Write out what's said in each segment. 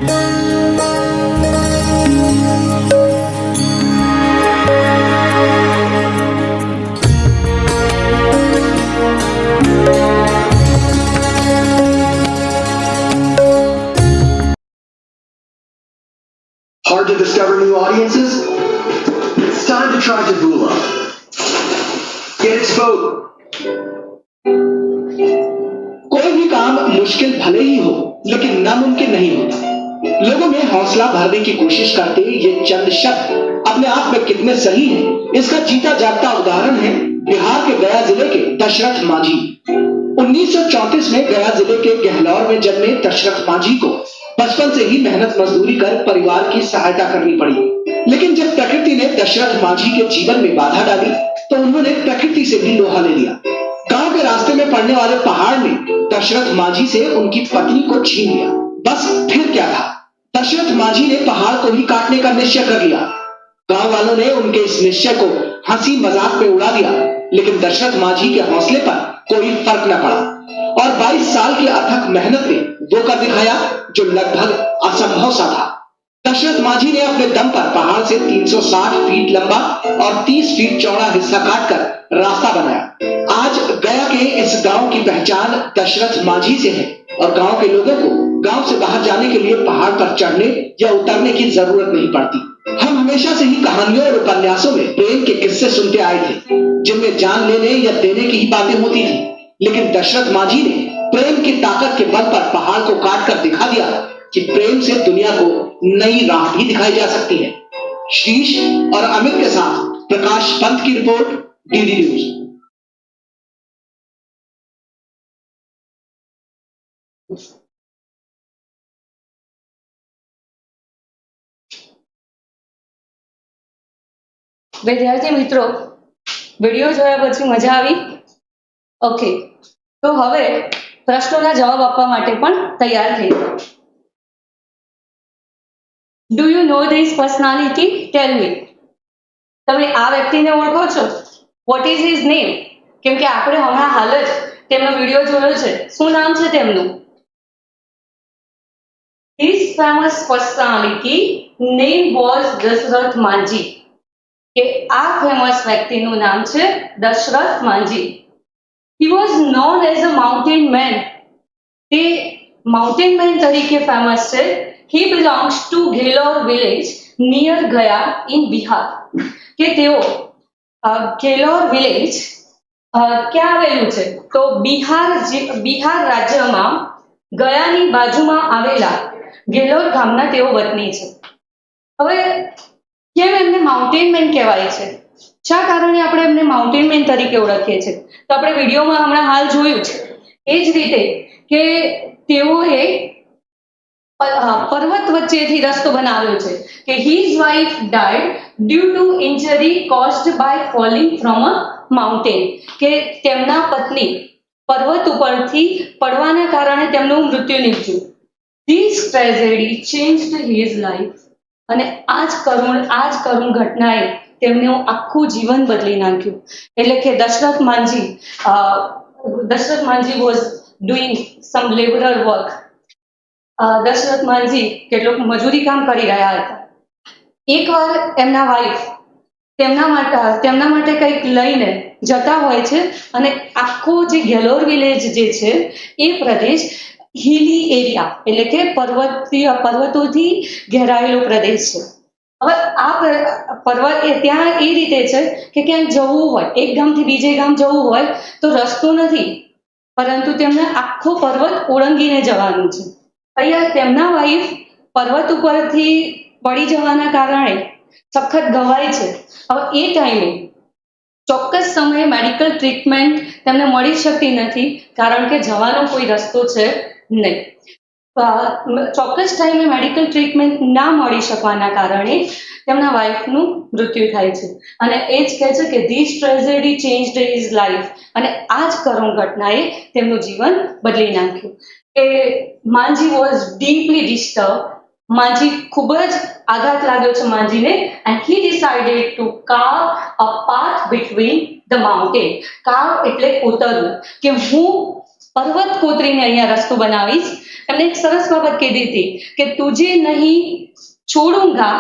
Hard to discover new audiences? It's time to try Taboola. Get exposed. कोई भी काम मुश्किल भले ही हो, लेकिन नामुमकिन नहीं होता। लोगों में हौसला भरने की कोशिश करते ये चंद शब्द अपने आप में कितने सही हैं, इसका जीता जागता उदाहरण है बिहार के गया जिले के दशरथ मांझी। 1934 में गया जिले के गहलौर में जन्मे दशरथ मांझी को बचपन से ही मेहनत मजदूरी कर परिवार की सहायता करनी पड़ी। लेकिन जब प्रकृति ने दशरथ मांझी के जीवन में बाधा डाली तो उन्होंने प्रकृति से भी लोहा ले लिया। गांव के रास्ते में पड़ने वाले पहाड़ ने दशरथ मांझी से उनकी पत्नी को छीन लिया। बस फिर क्या था, दशरथ मांझी ने पहाड़ को ही काटने का निश्चय कर लिया। गांव वालों ने उनके इस निश्चय को हंसी मजाक में उड़ा दिया, लेकिन दशरथ मांझी के हौसले पर कोई फर्क न पड़ा और 22 साल की अथक मेहनत ने वो कर दिखाया जो लगभग असंभव सा था। दशरथ मांझी ने अपने दम पर पहाड़ से 360 फीट लंबा और 30 फीट चौड़ा हिस्सा काटकर रास्ता बनाया। आज गया के इस गांव की पहचान दशरथ मांझी से है और गांव के लोगों को गांव से बाहर जाने के लिए पहाड़ पर चढ़ने या उतरने की जरूरत नहीं पड़ती। हम हमेशा से ही कहानियों और उपन्यासों में प्रेम के किस्से सुनते आए थे, जिनमें जान लेने या देने की ही बातें होती थी, लेकिन दशरथ मांझी ने प्रेम की ताकत के बल पर पहाड़ को काट कर दिखा दिया कि प्रेम से दुनिया को नई राह भी दिखाई जा सकती है। शीश और अमित के साथ प्रकाश पंत की रिपोर्ट, डीडी न्यूज। विद्यार्थी मित्रों, विडियो જોયા પછી મજા આવી? ઓકે, તો હવે પ્રશ્નોના જવાબ આપવા માટે પણ તૈયાર થઈ જાઓ. Do you know this personality? Tell me. તમે આ વ્યક્તિને ઓળખો છો? What is his name? કેમ કે આપણે હમણાં હાલ જ તેમનો વિડિયો જોયો છે. શું નામ છે તેમનું? His famous personality name was Dasarath Manjhi. કે આ ફેમસ વ્યક્તિનું નામ છે Dashrath Manjhi. He was known as a mountain man. તે mountain man તરીકે ફેમસ છે. He belongs to Ghelor village near Gaya in Bihar. કે તેઓ ગેલોર વિલેજ ક્યાં આવેલું છે? તો બિહાર રાજ્યમાં ગયાની બાજુમાં આવેલા ગેલોર ગામના તેઓ વતની છે. હવે કેમ એમને માઉન્ટેન મેન કહેવાય છે? શા કારણે આપણે એમને માઉન્ટેન મેન તરીકે ઓળખીએ છીએ? તો આપણે વિડીયોમાં હમણાં હાલ જોયું છે એ જ રીતે કે તેઓએ પર્વત વચ્ચેથી રસ્તો બનાવ્યો છે કે his wife died due to injury caused by falling from a mountain. કે તેમના પત્ની પર્વત ઉપરથી પડવાના કારણે તેમનું મૃત્યુ નીપજ્યું. This tragedy changed his life. અને આ જ કરુણ ઘટનાએ તેમનું આખું જીવન બદલી નાખ્યું. એટલે કે Dashrath Manjhi was doing some labourer work. Dashrath Manjhi કેટલોક મજૂરી કામ કરી રહ્યા હતા. એકવાર એમના વાઇફ તેમના માટે કંઈક લઈને જતા હોય છે અને આખો જે ગેલોર વિલેજ જે છે એ પ્રદેશ હિલી એરિયા એટલે કે પર્વતોથી ઘેરાયેલો પ્રદેશ છે. હવે આ પર્વત ત્યાં એ રીતે છે કે ક્યાંક જવું હોય, એક ગામથી બીજે ગામ જવું હોય તો રસ્તો નથી, પરંતુ તેમને આખો પર્વત ઓળંગીને જવાનું છે. અહીંયા તેમના વાઇફ પર્વત ઉપરથી પડી જવાના કારણે સખત ઘવાય છે. હવે એ ટાઈમે ચોક્કસ સમયે મેડિકલ ટ્રીટમેન્ટ તેમને મળી શકતી નથી, કારણ કે જવાનો કોઈ રસ્તો છે નહીં. ચોક્કસ ટાઈમે મેડિકલ ટ્રીટમેન્ટ ના મળી શકવાના કારણે તેમના વાઇફનું મૃત્યુ થાય છે. અને એ જ કહે છે કે this tragedy changed his life. અને આ જ કરુણ ઘટનાએ તેમનું જીવન બદલી નાખ્યું. કે Manjhi was deeply disturb. Manjhi ખૂબ જ આઘાત લાગ્યો છે માંઝીને. And he decided to carve a path between the mountain. Carve એટલે કોતરવું, કે હું પર્વત કોતરીને અહીંયા રસ્તો બનાવીશ. એમને એક સરસ બાબત કીધી હતી કે તુજે નહીં છોડુંગા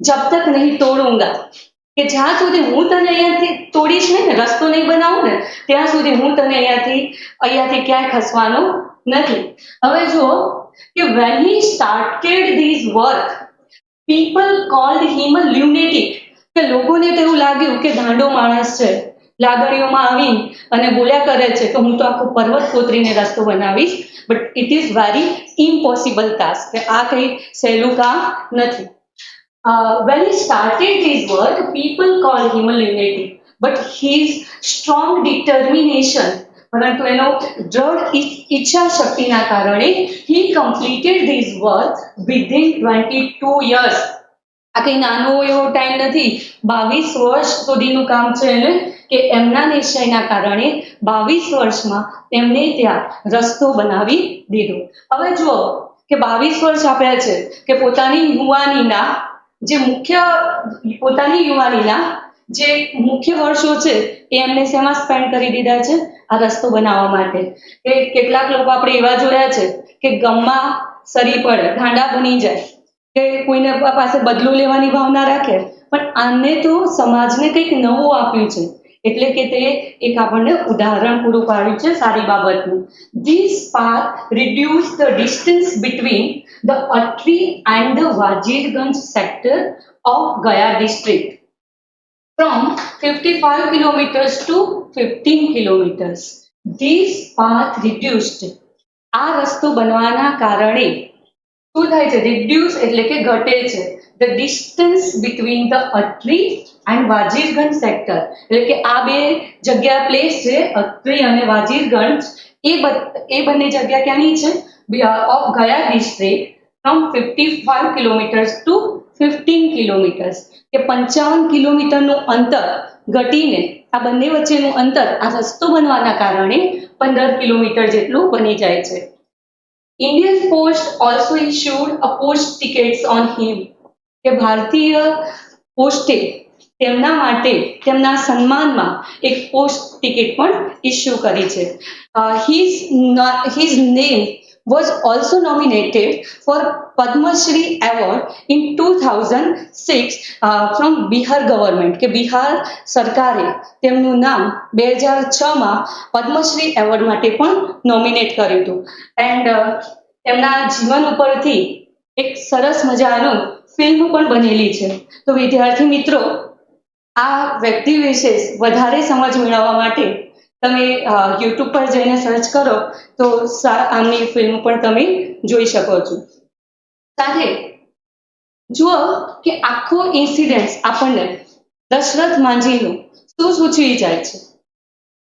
જબ તક નહીં તોડુંગા, કે જ્યાં સુધી હું તને અહીંયાથી તોડીશ નહીં ને, રસ્તો નહીં બનાવું ને, ત્યાં સુધી હું તને અહીંયાથી ક્યાંય ખસવાનો નથી. હવે જુઓ કે when he started this work, people called him a lunatic, કે લોકોને તો એવું લાગ્યું કે ગાંડો માણસ છે, લાગણીઓમાં આવી અને બોલ્યા કરે છે કે હું તો આખો પર્વત કોતરીને રસ્તો બનાવીશ. But it is very impossible task, કે આ કંઈ સહેલું કામ નથી. When he started his work, people called him a lunatic, but his strong determination, પરંતુ એનો દ્રઢ ઈચ્છા શક્તિના કારણે he completed this work within 22 years. આ કંઈ નાનો એવો ટાઈમ નથી, 22 વર્ષ સુધીનું કામ છે એને, કે એમના નિશ્ચયના કારણે 22 વર્ષમાં તેમને ત્યાં રસ્તો બનાવી દીધો. હવે જુઓ કે 22 વર્ષ આપ્યા છે કે પોતાની યુવાનીના જે મુખ્ય વર્ષો છે એ એમને શેમાં સ્પેન્ડ કરી દીધા છે? આ રસ્તો બનાવવા માટે. કે કેટલાક લોકો આપણે એવા જોયા છે કે ગમમાં સરી પડે, ગાંડા બની જાય, કે કોઈને પાસે બદલું લેવાની ભાવના રાખે, પણ આને તો સમાજને કંઈક નવું આપ્યું છે, એટલે કે તે એક આપણને ઉદાહરણ પૂરું પાડ્યું છે સારી બાબતનું. This path reduced the distance between the Atri and the Wajirganj sector of Gaya district from 55 kilometers to 15 kilometers. This path reduced. આ રસ્તો બનવાના કારણે શું થાય છે? રિડ્યુસ એટલે કે ઘટે છે. The distance between the Atri and Wazirganj sector, એટલે કે આ બે જગ્યા પ્લેસ છે, અત્રી અને વાજીરગંજ, એ બંને જગ્યા ક્યાંની છે? Of Gaya district, from 55 kilometres to 15 kilometres, કે 55 કિલોમીટરનું અંતર ઘટીને આ બંને વચ્ચેનું અંતર આ રસ્તો બનવાના કારણે 15 કિલોમીટર જેટલું બની જાય છે. Indian Post also issued a post tickets on him, કે ભારતીય પોસ્ટે તેમના માટે તેમના સન્માનમાં એક પોસ્ટ ટિકિટ પણ ઇસ્યુ કરી છે. His name was also nominated for Padma Shri Award in 2006 from Bihar government, કે બિહાર સરકારે તેમનું નામ 2006માં પદ્મશ્રી એવોર્ડ માટે પણ નોમિનેટ કર્યું હતું. એન્ડ તેમના જીવન ઉપરથી એક સરસ મજાનું ફિલ્મ પણ બનેલી છે. તો વિદ્યાર્થી મિત્રો, આ વ્યક્તિ વિશે વધારે સમજ મેળવવા માટે તમે યુટ્યુબ પર જઈને સર્ચ કરો તો આમની ફિલ્મ પણ તમે જોઈ શકો છો. સાથે જુઓ કે આખો ઇન્સિડન્સ આપણને દશરથ માંઝીનું શું સૂચવી જાય છે,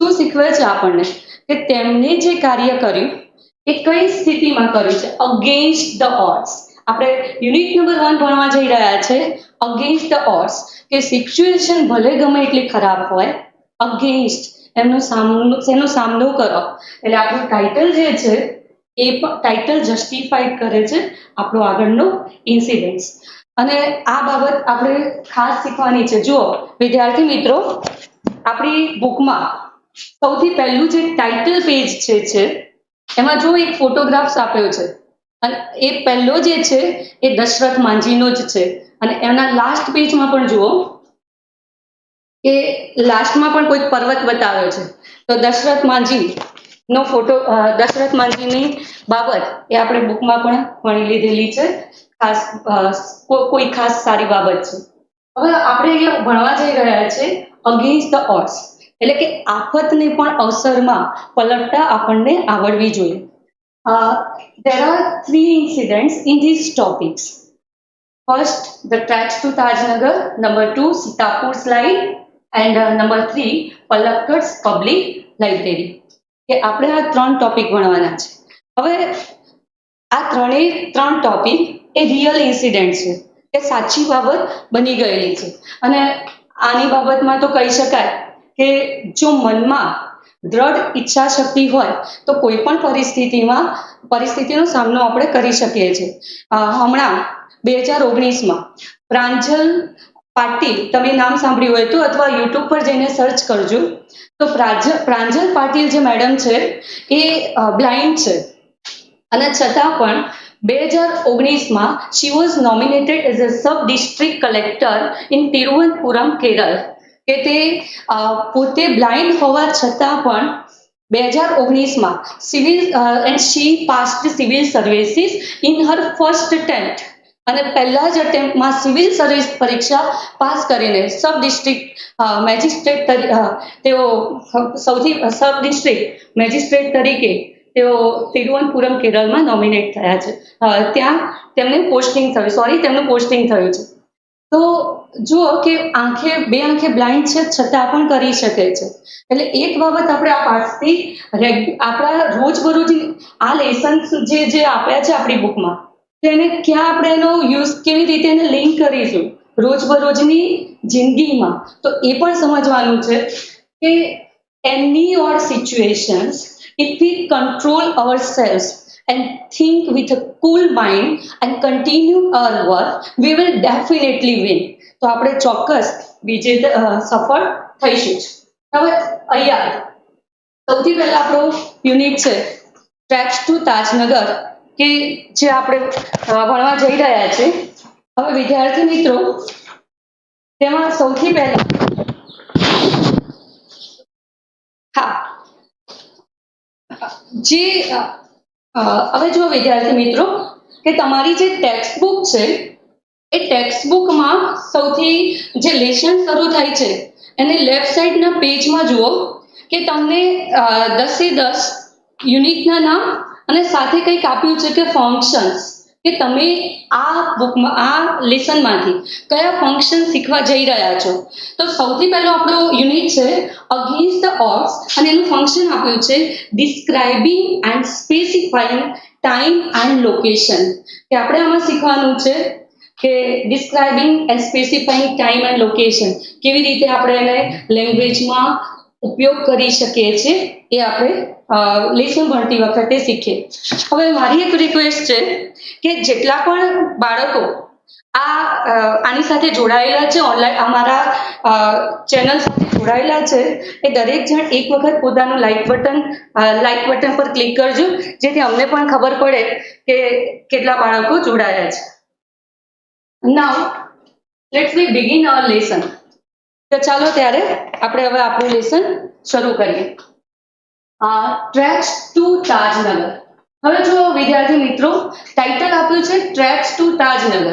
શું શીખવે છે આપણને, કે તેમણે જે કાર્ય કર્યું એ કઈ સ્થિતિમાં કર્યું છે? Against the odds. આપણે યુનિટ નંબર 1 ભણવા જઈ રહ્યા છે, અગેન્સ્ટ ધ ઓડ્સ, કે સિચ્યુએશન ભલે ગમે એટલી ખરાબ હોય, અગેન્સ્ટ એનો સામનો કરો. એટલે આપણું ટાઇટલ જે છે એ પણ ટાઇટલ જસ્ટિફાઈડ કરે છે આપણો આગળનો ઇન્સિડન્સ. અને આ બાબત આપણે ખાસ શીખવાની છે. જુઓ વિદ્યાર્થી મિત્રો, આપણી બુકમાં સૌથી પહેલું જે ટાઇટલ પેજ છે એમાં જો એક ફોટોગ્રાફ્સ આપ્યો છે, અને એ પહેલો જે છે એ દશરથ માંઝીનો જ છે. અને એના લાસ્ટ પેજમાં પણ જુઓ કે લાસ્ટમાં પણ કોઈક પર્વત બતાવ્યો છે. તો દશરથ માંઝીનો ફોટો, દશરથ માંઝીની બાબત એ આપણે બુકમાં પણ ભણી લીધેલી છે. કોઈ ખાસ સારી બાબત છે. હવે આપણે અહીંયા ભણવા જઈ રહ્યા છે અગેન્સ્ટ ધ ઓડ્સ, એટલે કે આફતને પણ અવસરમાં પલટતા આપણને આવડવી જોઈએ. There are 3 incidents in these topics. First, the tracks to Tajnagar. Number 2, Sitapur slide. And number 3, Palakkad's public library. કે આપણે આ 3 ટોપિક ભણવાના છે. હવે આ 3 ટોપિક એ રિયલ ઇન્સિડન્ટ છે, કે સાચી બાબત બની ગયેલી છે. અને આની બાબતમાં તો કહી શકાય કે જો મનમાં દ્રઢ ઈચ્છા શક્તિ હોય તો કોઈ પણ પરિસ્થિતિનો સામનો આપણે કરી શકીએ છીએ. હમણાં 2019માં પ્રાંજલ પાટીલ, તમે નામ સાંભળ્યું હોય તો, અથવા યુટ્યુબ પર જઈને સર્ચ કરજો. તો પ્રાંજલ પાટીલ જે મેડમ છે એ બ્લાઇન્ડ છે, અને છતાં પણ 2019માં she was nominated as a sub district collector in Thiruvananthapuram, Kerala. કે તે પોતે બ્લાઇન્ડ હોવા છતાં પણ 2019માં civil and she passed civil services in her first attempt, અને પહેલા જ અટેમ્પ્ટમાં સિવિલ સર્વિસ પરીક્ષા પાસ કરીને સબ ડિસ્ટ્રિક્ટ મેજિસ્ટ્રેટ તેઓ સબ ડિસ્ટ્રિક્ટ મેજિસ્ટ્રેટ તરીકે તેઓ તિરુવનંતપુરમ, કેરળમાં નોમિનેટ થયા છે. ત્યાં તેમનું પોસ્ટિંગ થયું છે. તો જુઓ કે બે આંખે બ્લાઇન્ડ છે છતાં પણ કરી શકે છે. એટલે એક બાબત આપણે આ પાઠથી આપણા રોજબરોજ આ લેસન જે આપ્યા છે આપણી બુકમાં, તેને ક્યાં આપણે એનો યુઝ કેવી રીતે એને લિંક કરીશું રોજબરોજની જિંદગીમાં, તો એ પણ સમજવાનું છે કે any or situations, if we control ourselves and think with a cool mind and continue our work, we will definitely win. તો આપણે ચોક્કસ સફળ થઈશું જ. હવે અહીંયા સૌથી પહેલા આપણો યુનિટ છે ટ્રેક્સ ટુ તાજનગર, કે જે આપણે ભણવા જઈ રહ્યા છે. હવે વિદ્યાર્થી મિત્રો, તેમાં સૌથી પહેલા હવે જો વિદ્યાર્થી મિત્રો, કે તમારી જે ટેક્સ્ટ બુક છે એ ટેક્સ્ટ બુકમાં સૌથી જે લેસન શરૂ થાય છે એને લેફ્ટ સાઈડના પેજમાં જુઓ કે તમને 10 યુનિટના નામ અને સાથે કંઈક આપ્યું છે કે ફંક્શન્સ, કે તમે આ બુકમાં આ લેસનમાંથી કયા ફંક્શન શીખવા જઈ રહ્યા છો. તો સૌથી પહેલો આપણો યુનિટ છે અગેન્સ્ટ ધ ઓડ્સ, અને એનું ફંક્શન આપ્યું છે describing and specifying time and location. કે આપણે આમાં શીખવાનું છે કે describing and specifying time and location કેવી રીતે આપણે એને લેંગ્વેજમાં ઉપયોગ કરી શકીએ છીએ, એ આપણે લેસન ભણતી વખતે શીખીએ. હવે મારી એક રિક્વેસ્ટ છે કે જેટલા પણ બાળકો આની સાથે જોડાયેલા છે, ઓનલાઈન અમારા ચેનલ સાથે જોડાયેલા છે, એ દરેક જણ એક વખત પોતાનું લાઈક બટન પર ક્લિક કરજો, જેથી અમને પણ ખબર પડે કે કેટલા બાળકો જોડાયા છે. Now let's we begin our lesson. તો ચાલો ત્યારે આપણે હવે આપણું લેસન શરૂ કરીએ. Tracks to Tajnagar. હવે જો વિદ્યાર્થી મિત્રો, ટાઇટલ આપ્યું છે ટ્રેક્સ ટુ તાજનગર.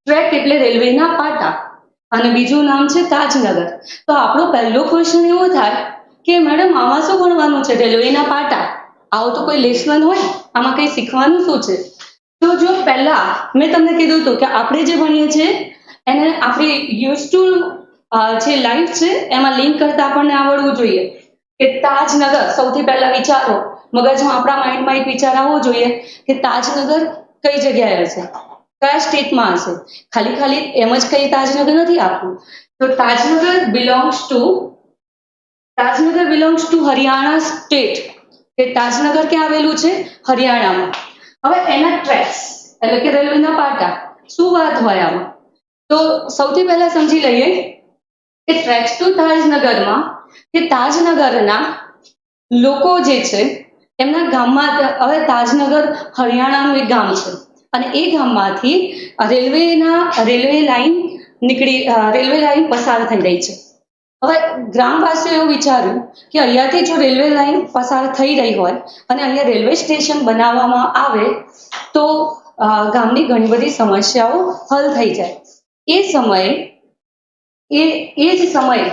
ટ્રેક એટલે રેલવેના પાટા, અને બીજું નામ છે તાજનગર. તો આપણો પહેલો ક્વેશ્ચન એવો થાય કે મેડમ આમાં શું ભણવાનું છે? રેલવેના પાટા, આવું તો કોઈ લેસન હોય? આમાં કંઈ શીખવાનું શું છે? તો જો પહેલા મેં તમને કીધું હતું કે આપણે જે ભણીએ છીએ એને આપણી યુઝ ટુ જે લાઈફ છે એમાં લિંક કરતા આપણને આવડવું જોઈએ. કે તાજનગર, સૌથી પહેલા વિચારો મગજમાં, આપણા માઇન્ડમાં એક વિચાર આવવો જોઈએ કે તાજનગર કઈ જગ્યાએ હશે, કયા સ્ટેટમાં હશે. ખાલી એમ જ કઈ તાજનગર નથી આપવું. તો Tajnagar belongs to Haryana state. કે તાજનગર ક્યાં આવેલું છે? હરિયાણામાં. હવે એના ટ્રેક્સ એટલે કે રેલવેના પાટા, શું વાત હોય આમાં? તો સૌથી પહેલા સમજી લઈએ કે ટ્રેક્સ ટુ તાજનગરમાં કે તાજનગરના લોકો જે છે એમના ગામમાં, હવે તાજનગર હરિયાણાનું એક ગામ છે, અને એ ગામમાંથી રેલવે લાઈન પસાર થઈ રહી છે. હવે ગ્રામવાસીઓ એવું વિચાર્યું કે અહીંયાથી જો રેલવે લાઈન પસાર થઈ રહી હોય અને અહીંયા રેલવે સ્ટેશન બનાવવામાં આવે તો ગામની ઘણી બધી સમસ્યાઓ હલ થઈ જાય. એ જ સમયે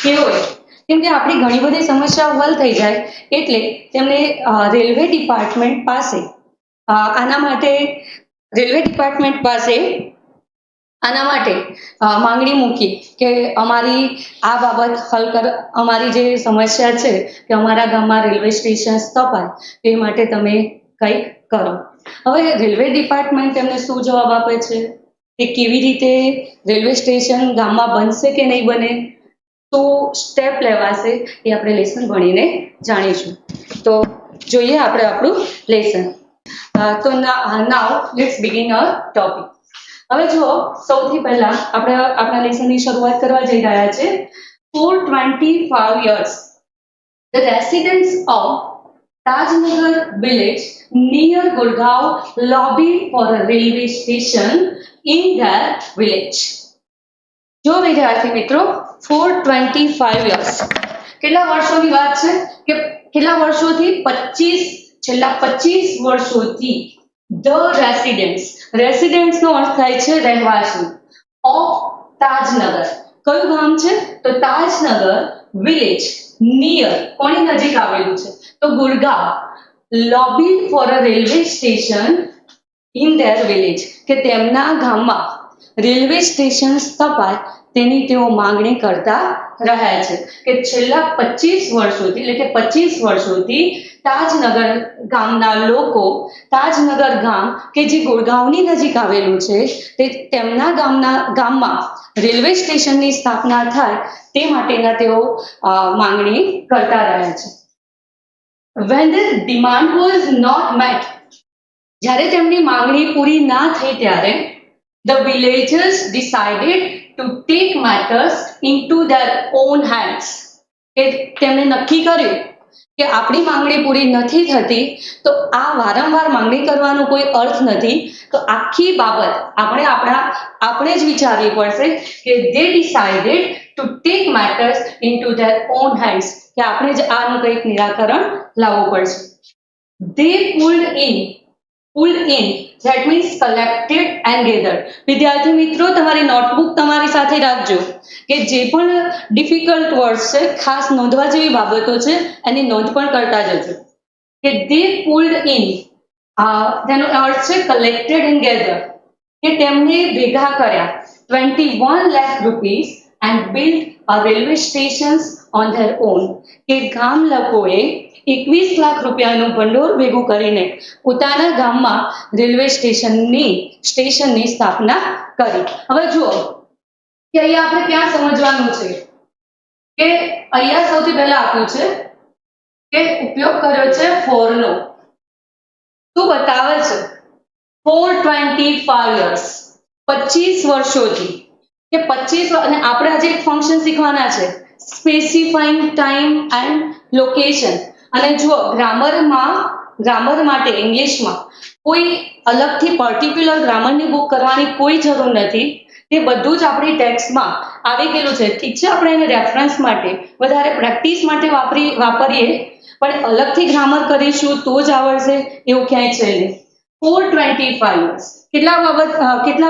કેવો હોય, કેમ કે આપણી ઘણી બધી સમસ્યાઓ હલ થઈ જાય એટલે તેમણે રેલવે ડિપાર્ટમેન્ટ પાસે આના માટે માંગણી મૂકી કે અમારી આ બાબત હલ કર, અમારી જે સમસ્યા છે કે અમારા ગામમાં રેલવે સ્ટેશન સ્થપાય તે માટે તમે કંઈક કરો. હવે રેલવે ડિપાર્ટમેન્ટ તેમને શું જવાબ આપે છે કે કેવી રીતે રેલવે સ્ટેશન ગામમાં બનશે કે નહીં બને, તો સ્ટેપ લેવાશે, એ આપણે લેસન ભણીને જાણીશું. તો જોઈએ આપણે આપણું લેસન. તો નાઉ લેટ્સ બિગિન અવર ટોપિક. હવે જુઓ, સૌથી પહેલા આપણે આપણા લેસનની શરૂઆત કરવા જઈ રહ્યા છે. For 25 years, the residents of Tajnagar village near Gurgaon lobbied for a railway station in their village. જો વિદ્યાર્થી મિત્રો, for 25 years, કેટલા વર્ષોની વાત છે કે કેટલા વર્ષોથી? 25, છેલ્લા 25 વર્ષોથી ધ રેસિડેન્ટ્સ નો અર્થ થાય છે રહેવાસી, ઓફ તાજનગર. કયું ગામ છે? તો તાજનગર વિલેજ નિયર, કોની નજીક આવેલું છે? તો Gurgaon. Lobbied for a railway station in their village, કે તેમના ગામમાં રેલવે સ્ટેશન સ્થપાય તેની તેઓ માંગણી કરતા રહ્યા છે. કે છેલ્લા 25 વર્ષોથી, એટલે કે 25 વર્ષોથી તાજનગર ગામના લોકો, તાજનગર ગામ કે જે ગુરગાંવની નજીક આવેલું છે, તે તેમના ગામમાં રેલવે સ્ટેશનની સ્થાપના થાય તે માટેના તેઓ માંગણી કરતા રહ્યા છે. When the demand was not met, જ્યારે તેમની માંગણી પૂરી ના થઈ ત્યારે the villagers decided to take matters into their own hands. કે તેમણે નક્કી કર્યું કે આપણી માંગણી પૂરી નથી થતી તો આ વારંવાર માંગણી કરવાનો કોઈ અર્થ નથી, તો આખી બાબત આપણે જ વિચારવી પડશે કે they decided to take matters into their own hands, કે આપણે જ આનું કંઈક નિરાકરણ લાવવું પડશે. They pulled in, that means collected and gathered. વિદ્યાર્થી મિત્રો, તમારી નોટબુક તમારી સાથે રાખજો, કે જે પણ ડિફિકલ્ટ વર્ડ્સ છે, ખાસ નોંધવા જેવી બાબતો છે, એની નોંધ પણ કરતા જજો. કે they pulled in, તેનો અર્થ છે collected and gathered, કે તેમને ભેગા કર્યા 21 lakh rupees and built a railway stations on their own, કે ગામ લોકોએ 21 લાખ રૂપિયાનું ભંડોળ ભેગું કરીને પોતાના ગામમાં રેલવે સ્ટેશનની સ્થાપના કરી. હવે જુઓ કે અહીંયા આપણે ક્યાં સમજવાનું છે કે અહીંયા સૌથી પહેલા આપ્યું છે કે ઉપયોગ કર્યો છે ફોરનો. શું બતાવે છે? for 25 years, 25 વર્ષોથી, કે 25, અને આપણે આજે એક ફંક્શન શીખવાના છે, સ્પેસિફાઈંગ ટાઈમ એન્ડ લોકેશન. અને જુઓ, ગ્રામર માટે ઇંગ્લિશમાં કોઈ અલગથી પર્ટિક્યુલર ગ્રામરની બુક કરવાની કોઈ જરૂર નથી. તે બધું જ આપણી ટેક્સ્ટમાં આવી ગયેલું છે. ઠીક છે, આપણે એને રેફરન્સ માટે, વધારે પ્રેક્ટિસ માટે વાપરીએ, પણ અલગથી ગ્રામર કરીશું તો જ આવડશે એવું ક્યાંય છે નહીં. for 25 years, કેટલા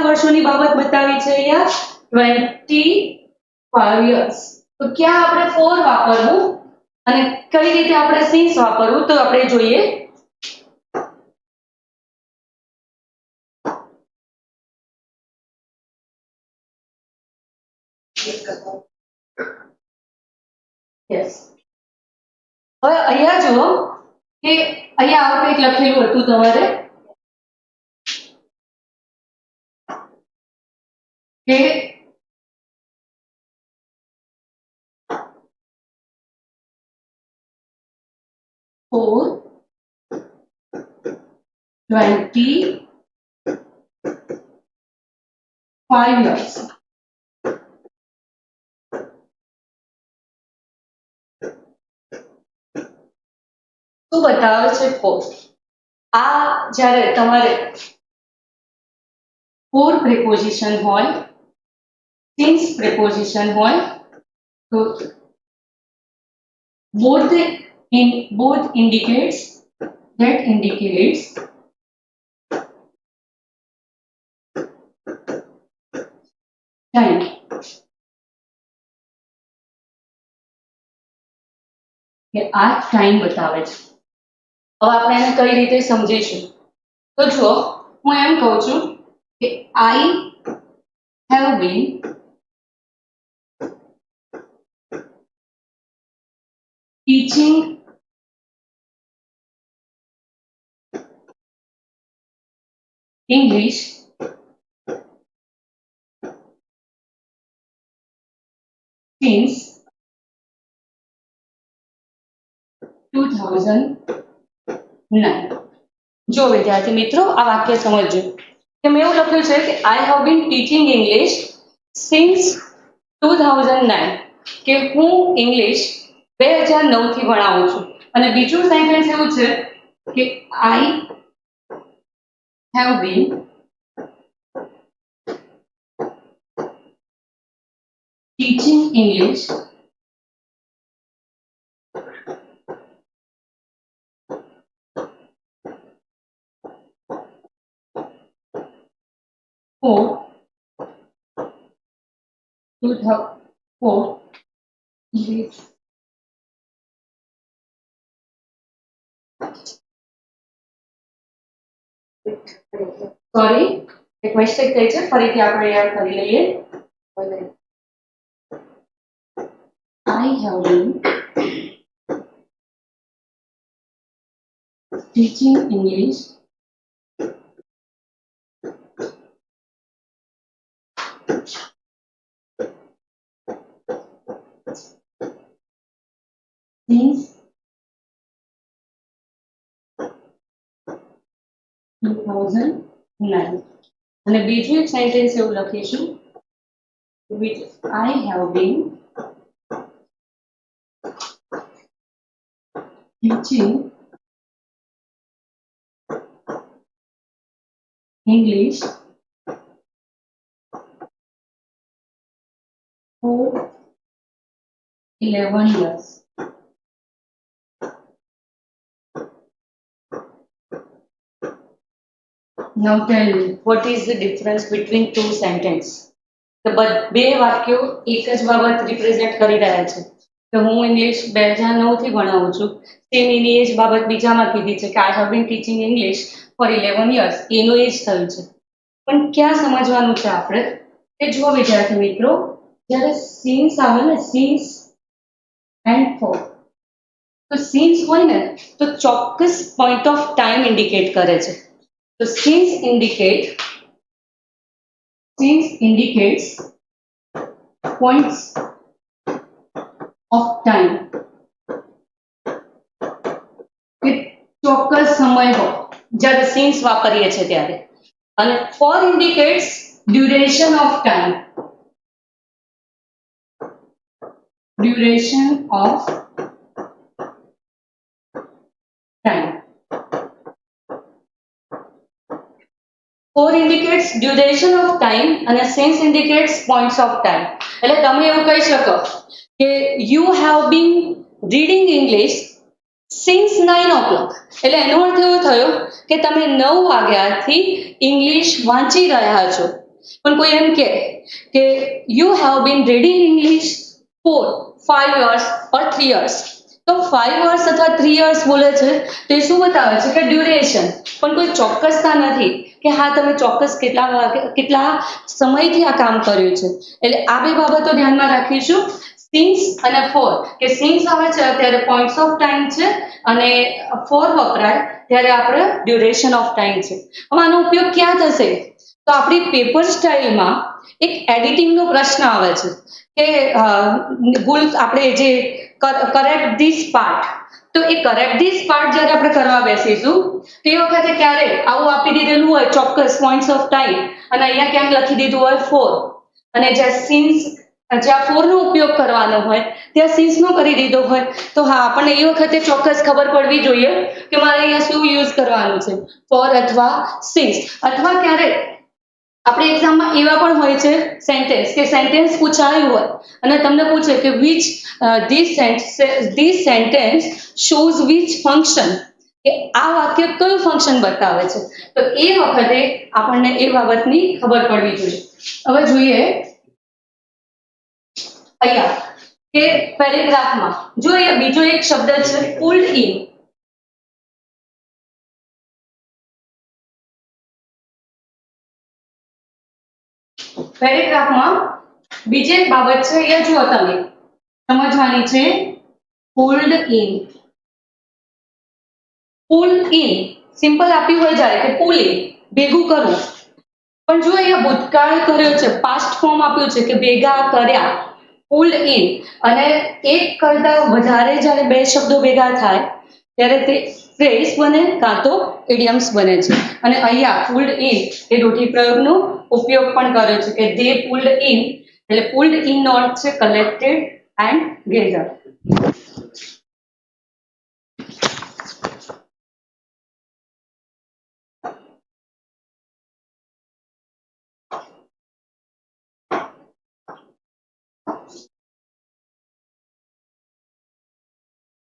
વર્ષોની બાબત બતાવી છે અહીંયા? 25 years. તો ક્યાં આપણે for વાપરવું અને કઈ રીતે આપણે since વાપરવું તો આપણે જોઈએ. યસ. હવે અહીંયા જુઓ કે અહીંયા આવું કંઈક લખેલું હતું તમારે કે for 25 years. શું બતાવે છે for? આ જ્યારે તમારે for preposition હોય, since preposition હોય, તો both indicates time. કે આ ટાઈમ બતાવે છે. હવે આપણે એને કઈ રીતે સમજીશું? તો જુઓ, હું એમ કહું છું કે I have been teaching English since 2009. જો વિદ્યાર્થી મિત્રો, આ વાક્ય સમજજો કે મેં એવું લખ્યું છે કે I have been teaching English since 2009, કે હું ઇંગ્લિશ 2009 થી ભણાવું છું. અને બીજું સેન્ટેન્સ એવું છે કે I have been teaching English for 2004. Sorry, એક મિસ્ટેક થઈ છે, ફરીથી આપણે યાદ કરી લઈએ. I have been teaching English since 2009. અને બીજું એક સેન્ટેન્સ એવું લખીશું which I have been teaching English for 11 years. Now tell me, what is the difference between two sentences? તો બે વાક્યો એક જ બાબત રિપ્રેઝેન્ટ કરી રહ્યા છે કે હું ઇંગ્લિશ 2009 થી ભણાવું છું, સેમ એની એ જ બાબત બીજામાં કીધી છે કે I have been teaching English four 11 years, એનું એ જ થયું છે. પણ ક્યાં સમજવાનું છે આપણે કે જુઓ વિદ્યાર્થી મિત્રો, જ્યારે સિન્સ આવે ને, સિન્સ એન્ડ ફોર, તો સિન્સ હોય ને તો ચોક્કસ પોઈન્ટ ઓફ ટાઈમ ઇન્ડિકેટ કરે છે. તો since indicates points of time, કે ચોક્કસ સમય હોય જ્યારે સિન્સ વાપરીએ છીએ ત્યારે. અને for indicates duration of time, duration of time. For indicates duration of time અને since indicates points of time. એટલે તમે એવું કહી શકો કે you have been reading English since 9 o'clock. એટલે એનો અર્થ એવો થયો કે તમે 9 વાગ્યાથી ઇંગ્લિશ વાંચી રહ્યા છો. પણ કોઈ એમ કહે કે you have been reading English four 5 years or 3 years, તો 5 years અથવા 3 years બોલે છે તો એ શું બતાવે છે કે ડ્યુરેશન, પણ કોઈ ચોક્કસતા નથી કે હા તમે ચોક્કસ કેટલા સમયથી આ કામ કર્યું છે. એટલે આ બે બાબતો ધ્યાનમાં રાખીશું, સિન્સ અને ફોર. કે સિન્સ આવે છે ત્યારે પોઈન્ટ્સ ઓફ ટાઈમ છે અને ફોર વપરાય ત્યારે આપણે ડ્યુરેશન ઓફ ટાઈમ છે. હવે આનો ઉપયોગ ક્યાં થશે? તો આપણી પેપર સ્ટાઇલમાં એક એડિટિંગનો પ્રશ્ન આવે છે કે ભૂલ આપણે જે કરેક્ટ ધીસ પાર્ટ, તો એ કરેક્ટ ધીસ પાર્ટ જ્યારે આપણે કરવા બેસીશું તે વખતે ક્યારે આવું આપી દીધેલું હોય ચોક્કસ પોઈન્ટ્સ ઓફ ટાઈમ અને અહીંયા ક્યાંક લખી દીધું હોય ફોર, અને જ્યાં ફોરનો ઉપયોગ કરવાનો હોય ત્યાં સિન્સનો કરી દીધો હોય, તો હા આપણને એ વખતે ચોક્કસ ખબર પડવી જોઈએ કે મારે અહીંયા શું યુઝ કરવાનું છે, ફોર અથવા સિન્સ. અથવા ક્યારેક આપણી એક્ઝામમાં એવા પણ હોય છે સેન્ટેન્સ કે સેન્ટેન્સ પૂછાયું હોય અને તમને પૂછે કે which this sentence shows which function, કે આ વાક્ય કયું ફંક્શન બતાવે છે, તો એ વખતે આપણને એ બાબતની ખબર પડવી જોઈએ. હવે જોઈએ અહીંયા કે પેરેગ્રાફમાં જો અહીંયા બીજો એક શબ્દ છે પુલ્ડ ઇન. પેરેગ્રાફમાં બીજી એક બાબત છે, અહીંયા જુઓ તમે સમજવાની છે, pulled in. Pull in simple આપ્યું હોય જ્યારે કે પુલ ઇન ભેગું કરવું, પણ જો અહીંયા ભૂતકાળ કર્યો છે, પાસ્ટ ફોર્મ આપ્યું છે કે ભેગા કર્યા, પુલ્ડ ઇન. અને એક કરતા વધારે જ્યારે બે શબ્દો ભેગા થાય ત્યારે તે ફ્રેઝ બને કાં તો ઇડિયમ્સ બને છે. અને અહીંયા પુલ્ડ ઇન એ રૂઢિપ્રયોગનો ઉપયોગ પણ કર્યો છે કે દે પુલ્ડ ઇન, એટલે પુલ્ડ ઇન નો અર્થ છે કલેક્ટેડ એન્ડ ગેધર.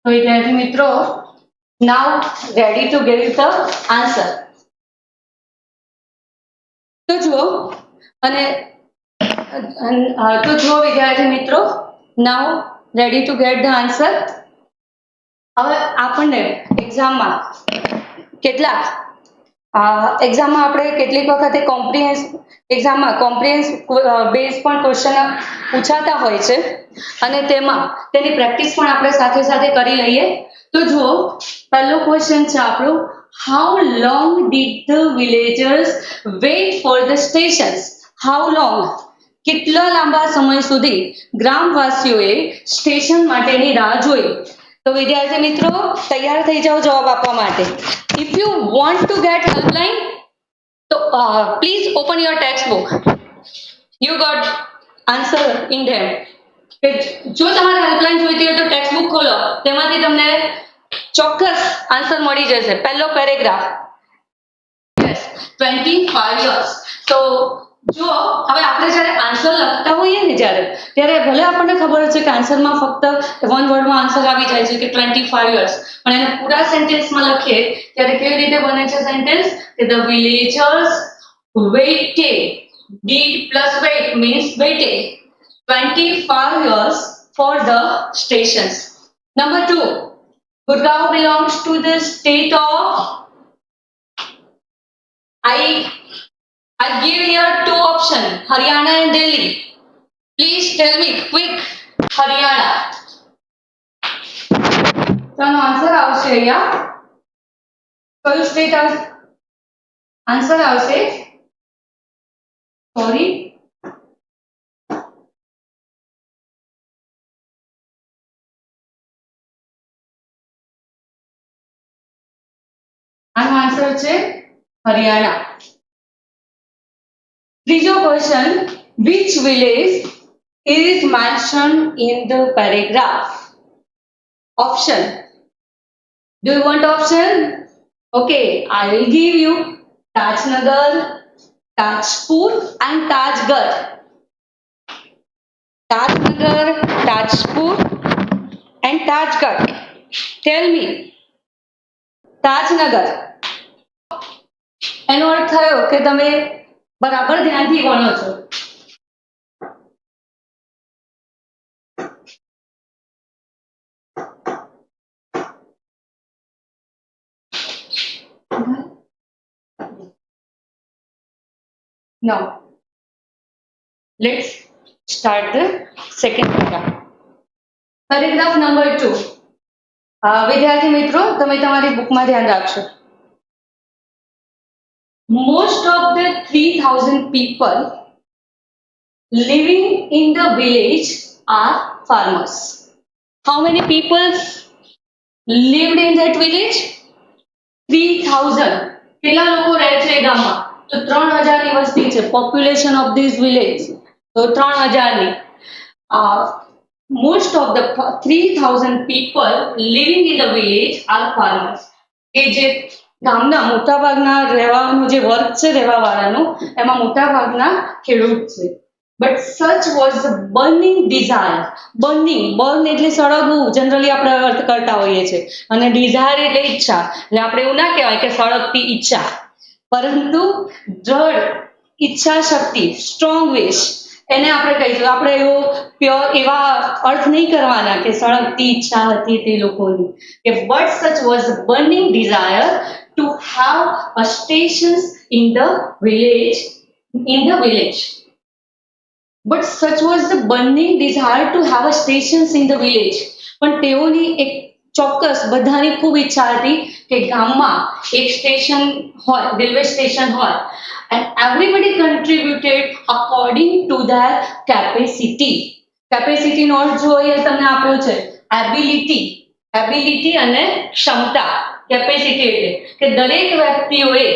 તો વિદ્યાર્થી મિત્રો, now ready to get the answer. તો જુઓ વિદ્યાર્થી મિત્રો, now ready to get the answer. હવે આપણને એક્ઝામમાં આપણે કેટલીક વખતે એક્ઝામમાં કોમ્પ્રિહેન્સ બેઝ પણ ક્વેશ્ચન પૂછાતા હોય છે અને તેની પ્રેક્ટિસ પણ આપણે સાથે સાથે કરી લઈએ. તો જુઓ, પહેલો ક્વેશ્ચન છે આપણો, how long did the villagers weight for the stations? How long, કેટલા લાંબા સમય સુધી ગ્રામવાસીઓએ સ્ટેશન માટેની રાહ જોઈ? તો વિદ્યાર્થી મિત્રો, તૈયાર થઈ જાઓ જવાબ આપવા માટે. If you want to get helpline, તો please open your text book. You got answer in them. જો તમારે હેલ્પલાઇન જોઈતી હોય તો ટેક્સ્ટ બુક ખોલો, તેમાંથી તમને ચોક્કસ આન્સર મળી જશે. પહેલો પેરેગ્રાફ, યસ, 25 years. તો જો હવે આપણે જ્યારે આન્સર લખતા હોઈએ ને ત્યારે ભલે આપણને ખબર છે કે આન્સરમાં ફક્ત વન વર્ડમાં આન્સર આવી જાય છે કે 25 years, પણ એને પૂરા સેન્ટેન્સમાં લખીએ ત્યારે કેવી રીતે બને છે સેન્ટેન્સ? કે the villagers waited, did plus wait means waited 25 years for the stations. Number 2, Gurgaon belongs to the state of, I give here 2 options, Haryana and Delhi. Please tell me quick. Haryana. તો answer આવશે અહીંયા કયું state આવશે? Answer આવશે, sorry, આનો answer છે હરિયાણા. ત્રીજો question, which village is mentioned in the paragraph? Option. Do you want option? Okay, I will give you Tajnagar, Tajpur and Tajgarh. Tajnagar, Tajpur and Tajgarh. Tell me. Tajnagar. એનો અર્થ થયો કે તમે બરાબર ધ્યાનથી ભણો છો. Now, let's start the second paragraph. Paragraph number 2. વિદ્યાર્થી મિત્રો, તમે તમારી બુકમાં ધ્યાન રાખશો. Most of the 3,000 people living in the village are farmers. How many people lived in that village? 3,000. કેટલા લોકો રહે છે ગામમાં? તો 3,000 ની વસ્તી છે. પોપ્યુલેશન ઓફ ધીસ વિલેજ તો 3,000 ની. Most of the 3,000 people living in the village are farmers. કે જે ગામના મોટાભાગના રહેવાનું જે વર્ગ છે રહેવાવાળાનું, એમાં મોટાભાગના ખેડૂત છે. But such was the burning desire. Burn એટલે સળગવું, જનરલી આપણે અર્થ કરતા હોઈએ છીએ, અને ડિઝાયર એટલે ઈચ્છા. એટલે આપણે એવું ના કહેવાય કે સળગતી ઈચ્છા, પરંતુ દ્રઢ ઈચ્છા શક્તિ, સ્ટ્રોંગ વિશ, એને આપણે કહીશું. આપણે એવા અર્થ નહીં કરવાના કે સળગતી ઈચ્છા હતી તે લોકોની, કે but such was the burning desire to have a stations in the village. But such was the burning desire to have a stations in the village. પણ તેઓની એક ચોક્કસ બધાની ખૂબ ઈચ્છા હતી કે ગામમાં એક સ્ટેશન હોય, રેલવે સ્ટેશન હોય. And everybody contributed according to their capacity. Capacity નો અર્થ જો અહીંયા તમને આપ્યો છે એબિલિટી અને ક્ષમતા. કેપેસિટી એટલે કે દરેક વ્યક્તિઓએ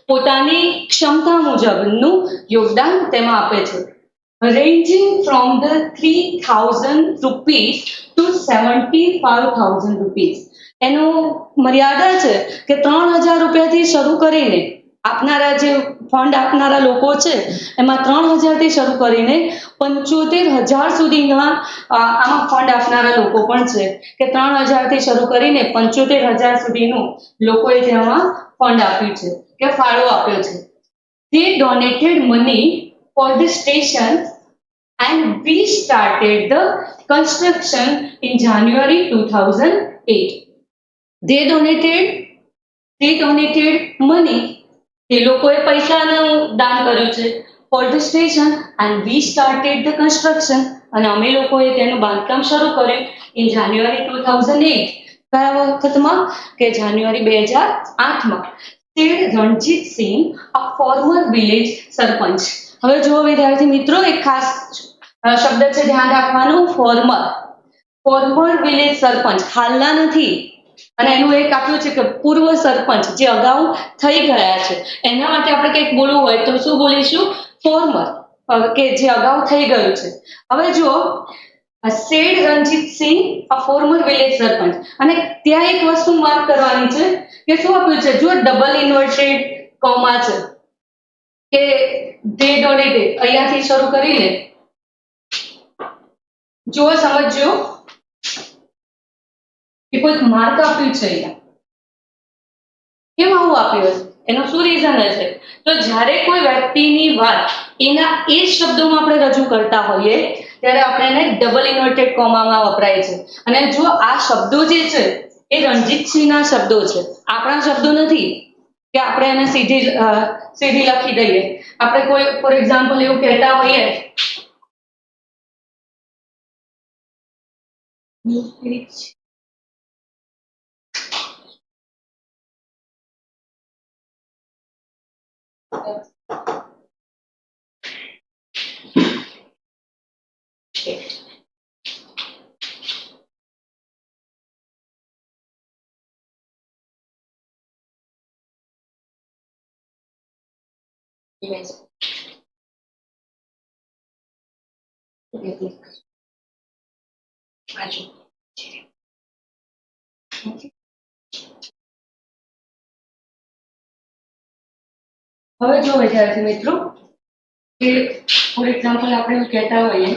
પોતાની ક્ષમતા મુજબનું યોગદાન તેમાં આપે છે, ranging from the 3000 rupees to 75,000 rupees. એનું મર્યાદા છે કે 3,000 રૂપિયાથી શરૂ કરીને આપનારા જે ફંડ આપનારા લોકો છે એમાં 3,000થી શરૂ કરીને 75,000 સુધીના આમાં ફંડ આપનારા લોકો પણ છે કે 3,000થી શરૂ કરીને 75,000 સુધીનું લોકોએ તેમાં ફંડ આપ્યું છે કે ફાળો આપ્યો છે. They donated money for the station and we started the construction in January 2008. They donated money. તે લોકોએ પૈસાનું દાન કર્યું છે for the station and we started the construction, અને અમે લોકોએ તેનું બાંધકામ શરૂ કર્યું in January 2008. કયા વખતમાં? કે જાન્યુઆરી 2008માં. said Ranjit Singh, a former village સરપંચ. હવે જુઓ વિદ્યાર્થી મિત્રો, એક ખાસ શબ્દ છે ધ્યાન રાખવાનું, ફોર્મર વિલેજ સરપંચ, હાલના નથી. અને એનું એક આપ્યું છે કે પૂર્વ સરપંચ, જે અગાઉ થઈ ગયા છે. એના માટે આપણે કંઈક બોલવું હોય તો શું બોલીશું? ફોર્મર, કે જે અગાઉ થઈ ગયું છે. હવે જુઓ, સેડ રણજીત સિંહ, અ ફોર્મર વિલેજ સરપંચ. અને ત્યાં એક વસ્તુ માર્ક કરવાની છે કે શું આપ્યું છે, જો ડબલ ઇન્વર્ટેડ કોમા છે કે ધે ડોનેટેડ, અહીંયાથી શરૂ કરીને જુઓ, સમજજો કે કોઈક માર્ક આપ્યું છે અહીંયા. કેમ આવું આપ્યું હશે? એનું શું રીઝન હશે? તો જ્યારે કોઈ વ્યક્તિની વાત એના એ શબ્દોમાં આપણે રજૂ કરતા હોઈએ ત્યારે આપણે એને ડબલ ઇન્વર્ટેડ કોમામાં વપરાય છે. અને જો આ શબ્દો જે છે એ રણજીતસિંહના શબ્દો છે, આપણા શબ્દો નથી કે આપણે એને સીધી લખી દઈએ. આપણે કોઈ ફોર એક્ઝામ્પલ એવું કહેતા હોઈએ હવે જો વિદ્યાર્થી મિત્રો, કે ફોર એક્ઝામ્પલ આપણે એવું કહેતા હોઈએ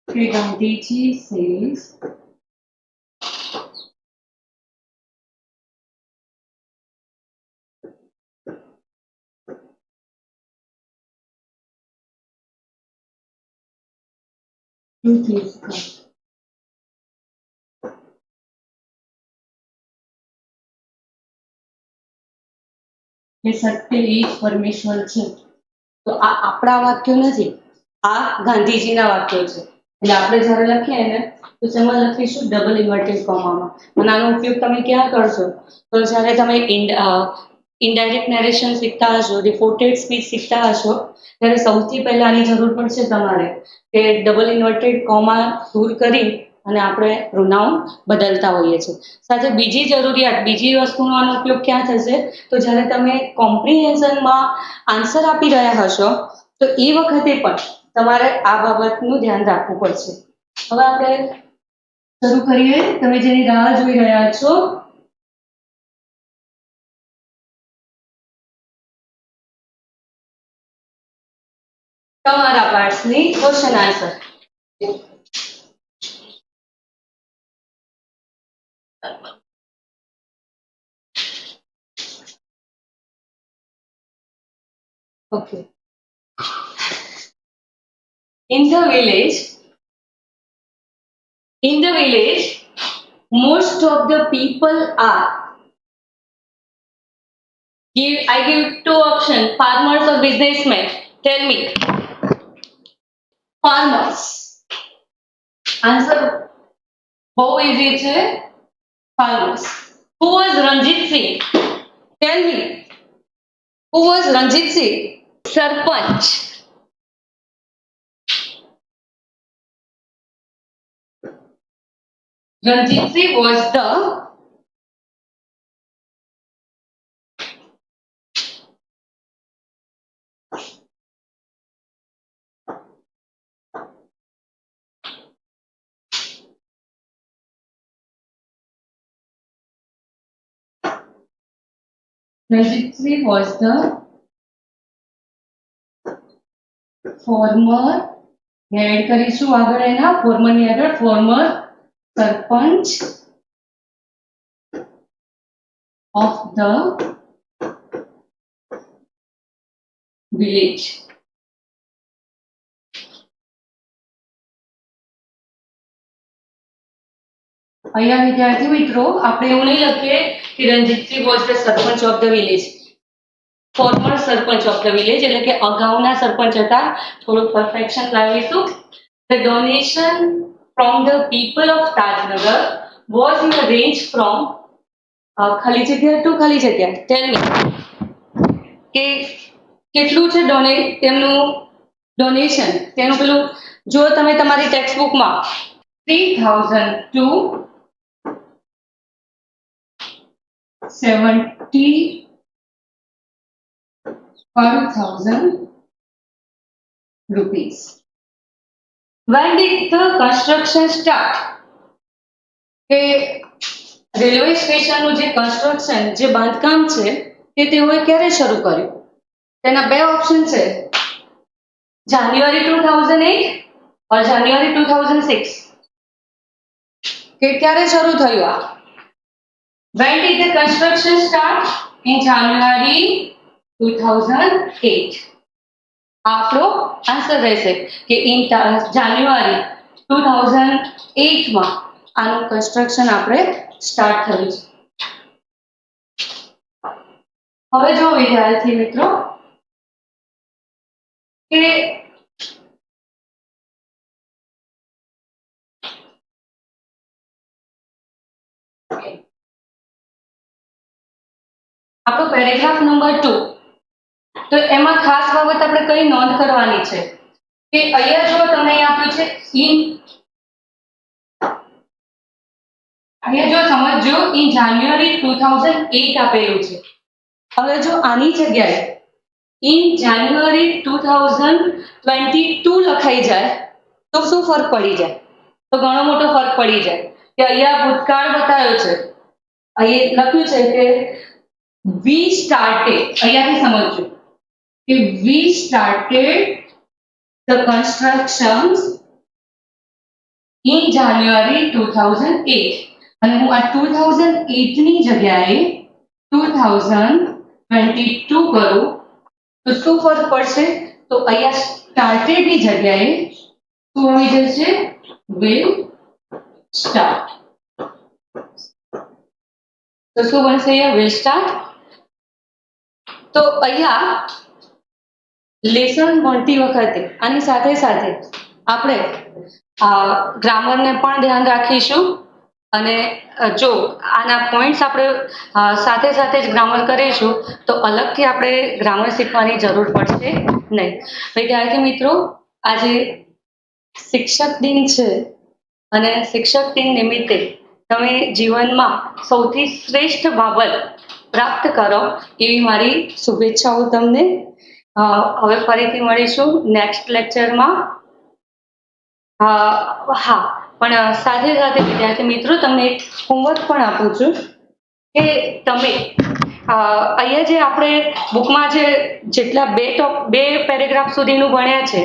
કે ગાંધીજી સેઝ કે સત્ય એ જ પરમેશ્વર છે. તો આ આપણા વાક્યો નથી, આ ગાંધીજીના વાક્યો છે. એટલે આપણે જ્યારે લખીએ ને તો તેમાં લખીશું ડબલ ઇન્વર્ટેડ કોમામાં. અને આનો ઉપયોગ તમે ક્યાં કરશો? તો જ્યારે તમે ઇનડાયરેક્ટ નેરેશન શીખતા હશો, રિપોર્ટેડ સ્પીચ શીખતા હશો, ત્યારે સૌથી પહેલા આની જરૂર પડશે તમારે કે ડબલ ઇન્વર્ટેડ કોમા દૂર કરી અને આપણે પ્રોનાઉન બદલતા હોઈએ છીએ. સાથે બીજી જરૂરિયાત, બીજી વસ્તુનો આનો ઉપયોગ ક્યાં થશે? તો જ્યારે તમે કોમ્પ્રિહેન્શનમાં આન્સર આપી રહ્યા હશો તો એ વખતે પણ તમારે આ બાબતનું ધ્યાન રાખવું પડશે. હવે આપણે શરૂ કરીએ. તમે જેની રાહ જોઈ રહ્યા છો તમારા પાર્ટ્સની question answer. Okay. In the village, most of the people are. I give two options: farmers or businessmen. Tell me. Farmers. Answer. How easy છે? Farmers. Who was Ranjit Singh? Tell me. Who was Ranjit Singh? Sarpanch. Ranjit Singh was the Ranjitri was the former, add કરીશું આગળ એના former ની આગળ former sarpanch of the village. અહીંયા વિદ્યાર્થી મિત્રો આપણે એવું નહીં લખીએ કે Ranjitsinh was the sarpanch of the village. Former sarpanch of the village એટલે કે અગાઉના સરપંચ હતા. થોડું perfection લાવીશું. The donation from the people of Tajnagar was in a range from ખાલી જગ્યા to ખાલી જગ્યા. Tell me કે કેટલું છે તેમનું ડોનેશન, તેનું પેલું જો તમે તમારી ટેક્સ્ટ બુકમાં 3000 to 70,000 rupees. When did the construction start? કે રેલવે સ્ટેશનનું જે કન્સ્ટ્રક્શન, જે બાંધકામ છે તે તેઓએ ક્યારે શરૂ કર્યું? તેના બે ઓપ્શન છે, જાન્યુઆરી 2008 or જાન્યુઆરી 2006. કે ક્યારે શરૂ થયું આ? When did the construction start? In January 2008. આપણો આન્સર રહેશે કે ઇન જાન્યુઆરી 2008 માં આનું કન્સ્ટ્રક્શન આપણે સ્ટાર્ટ થયું છે. હવે જો વિદ્યાર્થી મિત્રો કે આપણો પેરેગ્રાફ નંબર 2, તો એમાં ખાસ બાબત આપણે કઈ નોંધ કરવાની છે કે અહીંયા જો તમને આપ્યું છે અહીંયા જો સમજો ઇન જાન્યુઆરી 2008 આપેલું છે. હવે જો આની જગ્યાએ ઇન જાન્યુઆરી 2022 લખાઈ જાય તો શું ફરક પડી જાય? તો ઘણો મોટો ફરક પડી જાય કે અહીંયા ભૂતકાળ બતાવ્યો છે, અહીંયા લખ્યું છે કે we started, અહીંયાથી સમજજો કે we started the constructions in January 2008 અને હું આ 2008 ની જગ્યાએ 2022 કરું તો શું ફરક પડશે? તો અહીંયા સ્ટાર્ટેડ ની જગ્યાએ શું આવી જશે? will start. તો શું બનશે અહીંયા? will start. તો અહીંયા લેસન ભણતી વખતે આની સાથે સાથે આપણે ગ્રામરને પણ ધ્યાન રાખીશું અને જો આના પોઈન્ટ્સ આપણે સાથે સાથે જ ગ્રામર કરીશું તો અલગથી આપણે ગ્રામર શીખવાની જરૂર પડશે નહીં. વિદ્યાર્થી મિત્રો, આજે શિક્ષક દિન છે અને શિક્ષક દિન નિમિત્તે તમે જીવનમાં સૌથી શ્રેષ્ઠ બાબત પ્રાપ્ત કરો એવી મારી શુભેચ્છાઓ તમને. હવે ફરીથી મળીશું નેક્સ્ટ લેક્ચરમાં. હા, પણ સાથે સાથે વિદ્યાર્થી મિત્રો તમને એક હોમવર્ક પણ આપું છું કે તમે અહીંયા જે આપણે બુકમાં જે જેટલા બે પેરેગ્રાફ સુધીનું ભણ્યા છે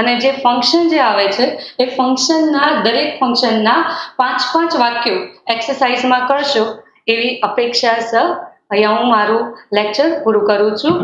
અને જે ફંક્શન જે આવે છે એ ફંક્શનના દરેક ફંક્શનના 5-5 વાક્યો એક્સરસાઇઝમાં કરશો એવી અપેક્ષા સહ અહીંયા હું મારું લેક્ચર પૂરું કરું છું.